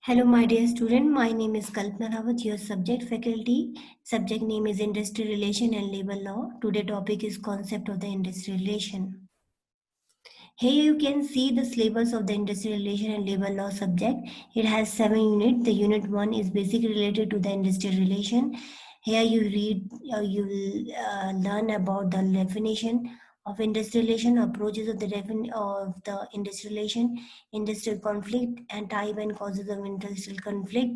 Hello, my dear student. My name is Kalpana Rawat, your subject faculty. Subject name is Industrial Relation and Labor Law. Today topic is concept of the industrial relation. Here you can see the syllabus of the Industrial Relation and Labor Law subject. It has 7 units. The unit 1 is basically related to the industrial relation. Here you read, you will learn about the definition of industrial relation, approaches of of the industrial relation, industrial conflict, and type and causes of industrial conflict,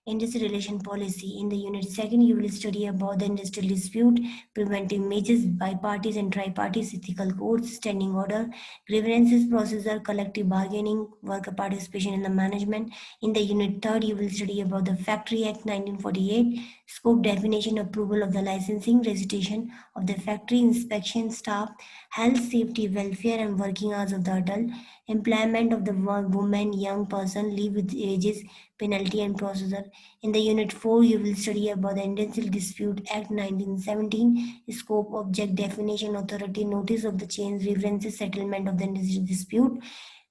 industrial relation policy. In the unit second, you will study about the industrial dispute, preventive measures by parties and tri-parties, ethical codes, standing order, grievances procedure, collective bargaining, worker participation in the management. In the unit third, you will study about the Factory Act 1948, scope definition, approval of the licensing, registration of the factory, inspection, staff, health, safety, welfare, and working hours of the adult, employment of the woman, young person, leave with ages, penalty and procedure. In the unit 4, you will study about the Industrial Dispute Act 1917, scope, object, definition, authority, notice of the change, references, settlement of the industrial dispute,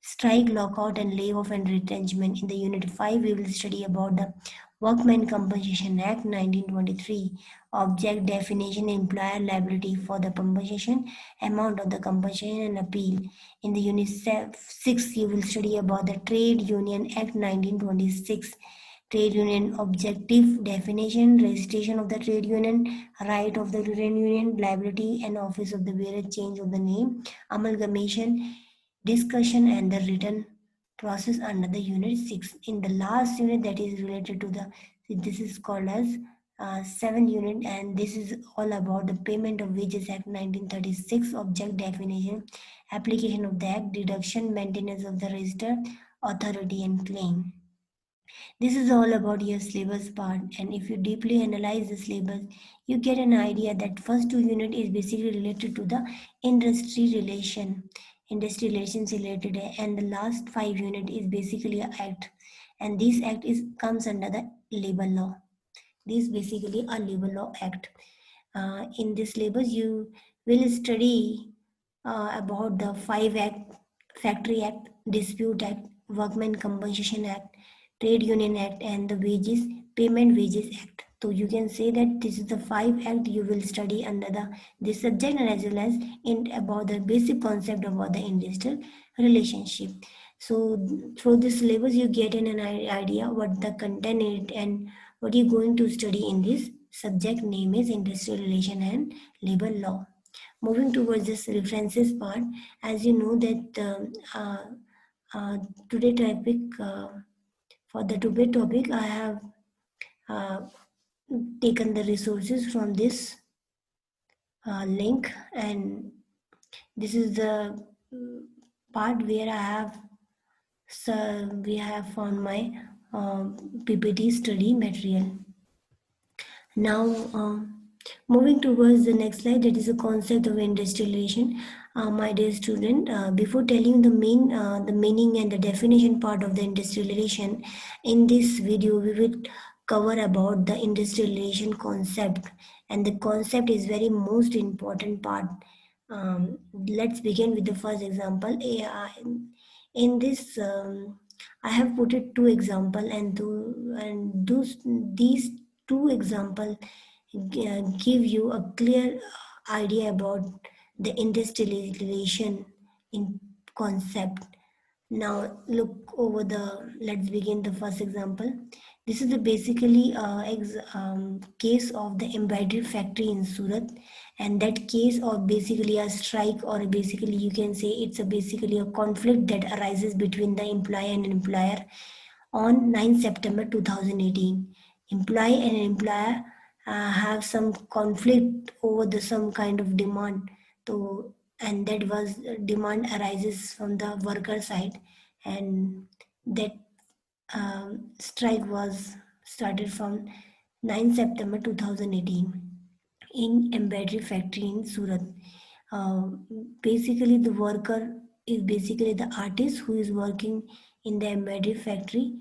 strike, lockout, and layoff and retrenchment. In the unit 5, we will study about the Workmen Compensation Act 1923, object, definition, employer liability for the compensation, amount of the compensation, and appeal. In the unit 6, you will study about the Trade Union Act 1926, trade union objective, definition, registration of the trade union, right of the trade union, liability and office of the bearer, change of the name, amalgamation, discussion, and the written process under the unit 6. In the last unit, that is related to the, this is called as 7 unit, and this is all about the Payment of Wages Act 1936, object, definition, application of the act, deduction, maintenance of the register, authority and claim. This is all about your syllabus part, and if you deeply analyze the syllabus, you get an idea that first 2 unit is basically related to the industry relation, industry relations related, and the last 5 unit is basically a act, and this act is comes under the labor law. This is basically a labor law act. In this syllabus, you will study about the 5 act, Factory Act, Dispute Act, Workmen Compensation Act, Trade Union Act, and the Wages Payment Wages Act. So you can say that this is the 5 act you will study under the this subject, and as well as in about the basic concept about the industrial relationship. So through this syllabus, you get an idea what the content is and what you're going to study in this subject. Name is industrial relation and labor law. Moving towards this references part, as you know that uh, today topic for the today topic, I have uh, taken the resources from this link, and this is the part where I have we have found my PPT study material. Now, moving towards the next slide, that is a concept of industrialization. My dear student, before telling the meaning and the definition part of the industrialization, in this video we will cover about the industrialization concept, and the concept is very most important part. Let's begin with the first example. In this, I have put it two example, and those these two example give you a clear idea about the industrialization in concept. Now look over the, let's begin the first example. This is the basically case of the embroidery factory in Surat, and that case of basically a strike, or basically you can say it's a basically a conflict that arises between the employer and employer on 9 September 2018. Employee and employer have some conflict over the some kind of demand. So, and that was demand arises from the worker side, and that strike was started from 9 September 2018 in embroidery factory in Surat. Uh, Basically, the worker is basically the artist who is working in the embroidery factory,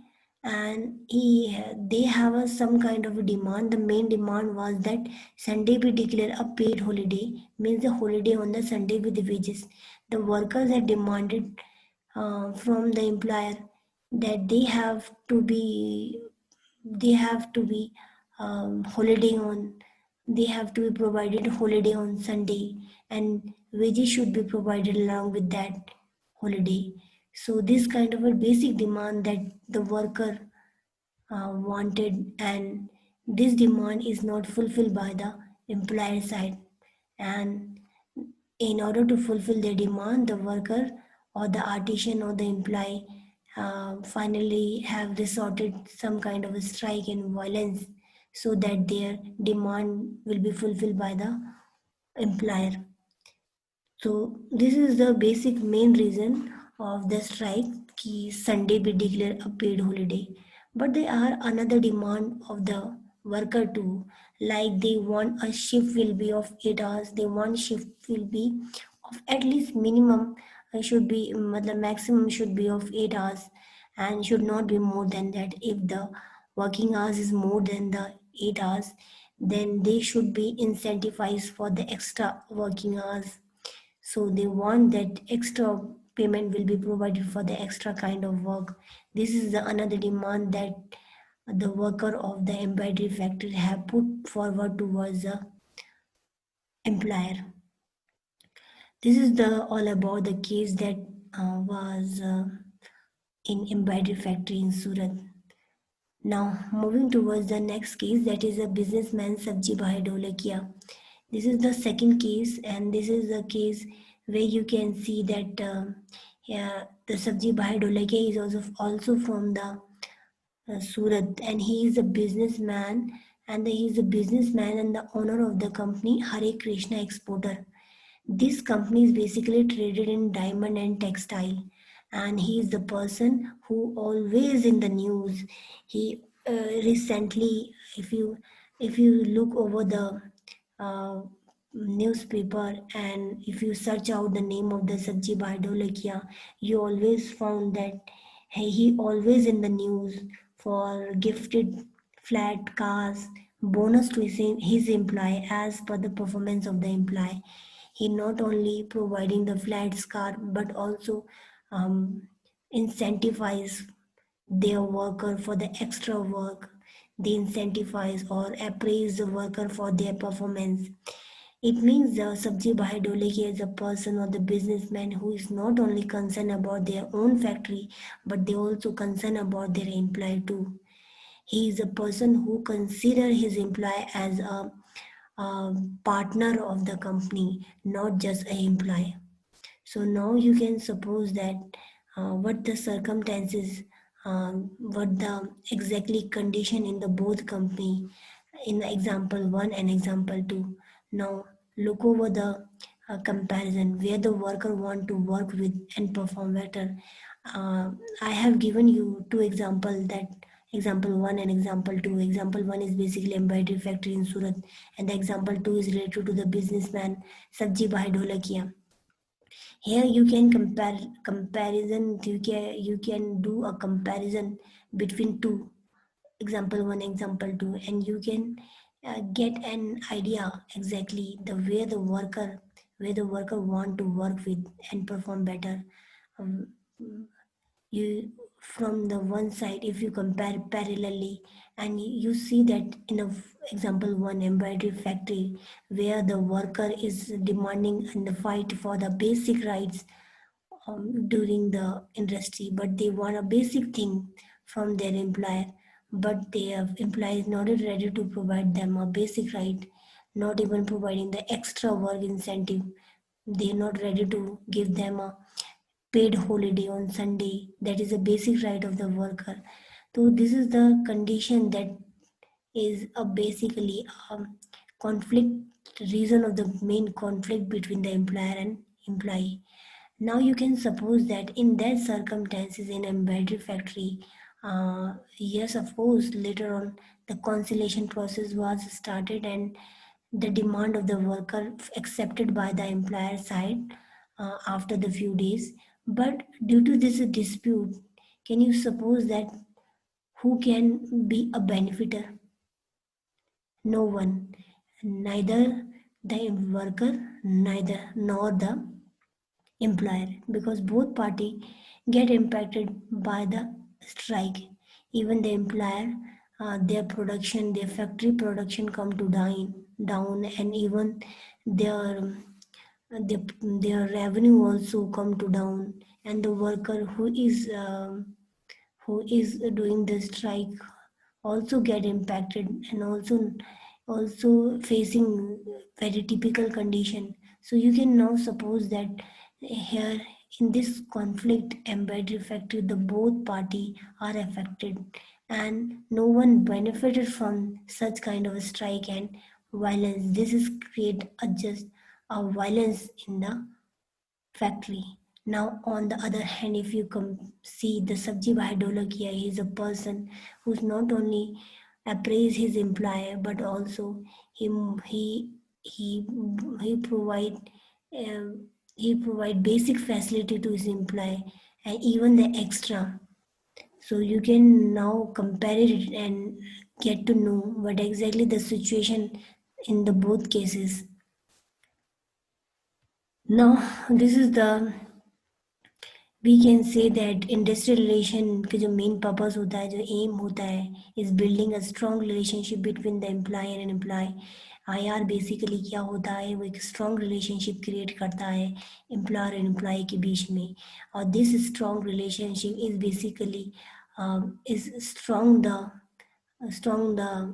and they have some kind of a demand. The main demand was that Sunday be declared a paid holiday, means the holiday on the Sunday with the wages. The workers had demanded from the employer that they have to be holiday on they have to be provided holiday on Sunday, and wages should be provided along with that holiday. So this kind of a basic demand that the worker wanted, and this demand is not fulfilled by the employer side. And in order to fulfill their demand, the worker or the artisan or the employee finally have resorted some kind of a strike and violence so that their demand will be fulfilled by the employer. So this is the basic main reason of the strike कि Sunday be declared a paid holiday. But there are another demand of the worker too. Like they want a shift will be of 8 hours. They want shift will be of at least minimum should be the maximum should be of 8 hours and should not be more than that. If the working hours is more than the 8 hours, then they should be incentivized for the extra working hours. So they want that extra payment will be provided for the extra kind of work. This is the another demand that the worker of the embroidery factory have put forward towards the employer. This is the all about the case that was in embroidery factory in Surat. Now moving towards the next case, that is a businessman Sabji Bhai Dolakia. This is the second case, and this is the case where you can see that yeah, the Sabji Bhai Dolakia is also from the Surat, and he is a businessman, and he is a businessman and the owner of the company Hare Krishna Exporter. This company is basically traded in diamond and textile, and he is the person who always in the news. He recently, if you look over the uh, newspaper, and if you search out the name of the Sabji Bhai Dolakia, you always found that he always in the news for gifted flat cars bonus to his employee as per the performance of the employee. He not only providing the flat car but also um, incentivize their worker for the extra work. They incentivize or appraise the worker for their performance. It means the Sabji Bhai Doleki is a person or the businessman who is not only concerned about their own factory, but they also concerned about their employee too. He is a person who consider his employee as a partner of the company, not just an employee. So now you can suppose that what the circumstances, what the exactly condition in the both company in the example 1 and example 2. Now look over the comparison where the worker want to work with and perform better. I have given you two examples, that example 1 and example 2. Example 1 is basically embroidery factory in Surat, and the example 2 is related to the businessman Sabji Bhai Dholakia. Here you can you can do a comparison between two, example 1 example 2, and you can get an idea exactly the way the worker want to work with and perform better. um, you from the one side, if you compare parallelly, and you see that in a example 1 embroidery factory where the worker is demanding and the fight for the basic rights during the industry, but they want a basic thing from their employer, but their employer is not ready to provide them a basic right, not even providing the extra work incentive. They're not ready to give them a paid holiday on Sunday. That is a basic right of the worker. So this is the condition that is a basically conflict reason of the main conflict between the employer and employee. Now you can suppose that in that circumstances in a battery factory, yes, of course, later on the conciliation process was started and the demand of the worker accepted by the employer side after the few days. But due to this dispute, can you suppose that who can be a benefiter? No one, neither the worker, neither nor the employer, because both party get impacted by the strike. Even the employer, their production, their factory production come to down, and even their their, their revenue also come to down, and the worker who is doing the strike also get impacted, and also facing very typical condition. So you can now suppose that here in this conflict embroidery factory, the both party are affected, and no one benefited from such kind of a strike and violence. This is create a just a violence in the factory. Now, on the other hand, if you see the Sabji Bhai Dolakia, he is a person who's not only appraise his employer but also he he he provide um, he provide basic facility to his employee and even the extra. So you can now compare it and get to know what exactly the situation in the both cases. Now, this is the we can say that industrial relation का जो main purpose होता है, जो aim होता है, is building a strong relationship between the employ and employ. IR basically क्या होता है, वो एक स्ट्रॉन्ग रिलेशनशिप क्रिएट करता है एम्प्लॉयर एंड एम्प्लॉय के बीच में. और this strong relationship is basically is strong the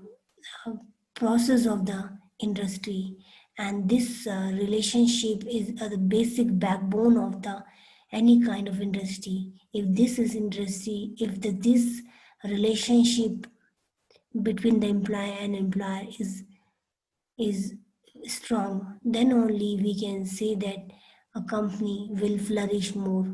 uh, process of the industry, and this relationship is the basic backbone of the any kind of industry. If this is industry, if this relationship between the employer and employer is strong, then only we can say that a company will flourish more.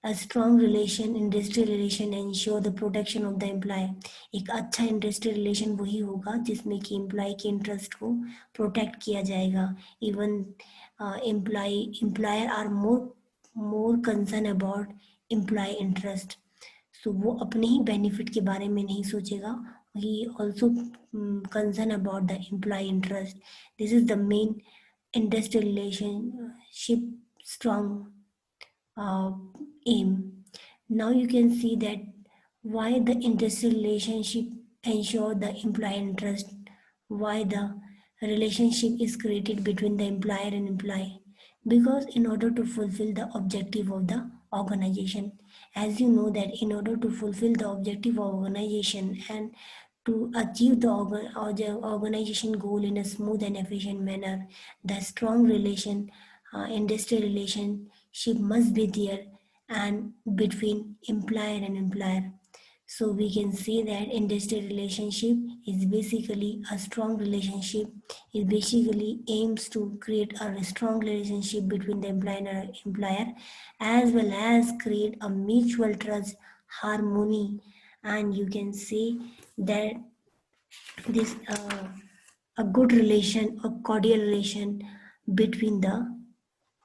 A strong relation, industrial relation ensure the protection of the employee. एक अच्छा industrial relation वही होगा जिसमें कि employ के interest को protect किया जाएगा. Even employer are more concern about employ interest. So वो अपने ही बेनिफिट के बारे में नहीं सोचेगा, he also concern about the employ interest. This is the main industrial relationship strong uh, aim. Now you can see that why the industrial relationship ensure the employer interest, why the relationship is created between the employer and employee. Because in order to fulfill the objective of the organization, as you know that in order to fulfill the objective of organization and to achieve the organization goal in a smooth and efficient manner, the strong relation, industrial relationship must be there and between employer and employer. So we can say that industrial relationship is basically a strong relationship. It basically aims to create a strong relationship between the employer and employer, as well as create a mutual trust, harmony, and you can say that this a good relation, a cordial relation between the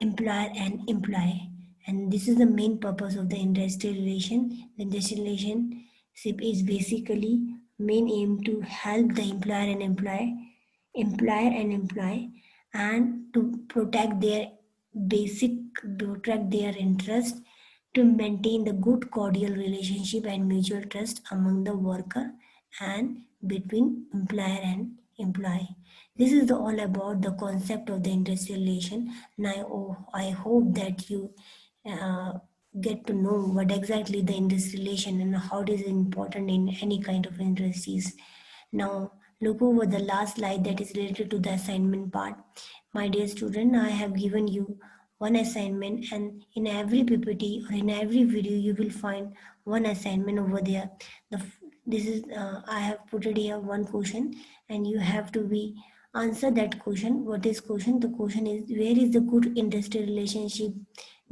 employer and employee. And this is the main purpose of the industrial relation. The industrial relationship is basically main aim to help the employer and employee, and to basic protect their interest, to maintain the good cordial relationship and mutual trust among the worker and between employer and employee. This is all about the concept of the industrial relation. And I hope that you uh, get to know what exactly the industrial relation and how it is important in any kind of industries. Now, look over the last slide that is related to the assignment part. My dear student, I have given you one assignment, and in every PPT or in every video, you will find one assignment over there. This is I have put it here one question, and you have to be answer that question. What is question? The question is, where is the good industrial relationship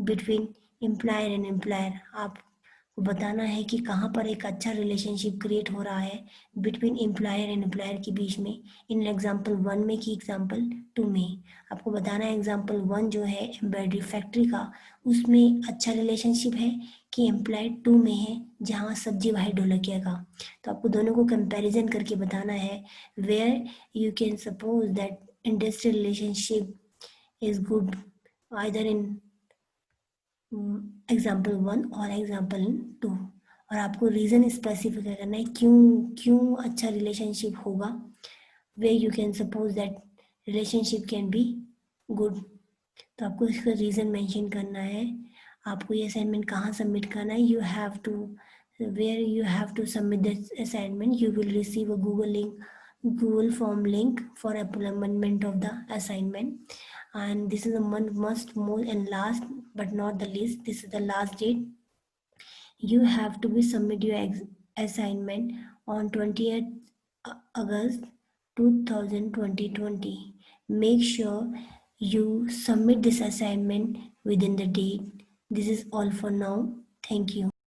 between employer and employer? आपको बताना है कि कहाँ पर एक अच्छा relationship create हो रहा है बिटवीन एम्प्लॉयर एंड एम्प्लॉयर के बीच में, इन एग्जाम्पल 1 में कि एग्जाम्पल 2 में. आपको बताना है एग्जाम्पल 1 जो है एम्ब्रॉयडरी फैक्ट्री का, उसमें अच्छा रिलेशनशिप है कि एम्प्लॉय 2 में है जहाँ सब्जी भाई ढोलकिया का. तो आपको दोनों को कंपैरिजन करके बताना है where you can suppose that industrial relationship is good either in example 1 or example 2. और आपको रीज़न स्पेसिफिक करना है क्यों क्यों अच्छा रिलेशनशिप होगा, way you can suppose that relationship can be good. तो आपको इसका रीज़न मेंशन करना है। आपको ये असाइनमेंट कहाँ सबमिट करना है, you have to where you have to submit this assignment, you will receive a Google form link for implementation of the assignment, and this is a must more and last but not the least, this is the last date. You have to be submit your assignment on 20th August 2020. Make sure you submit this assignment within the date. This is all for now. Thank you.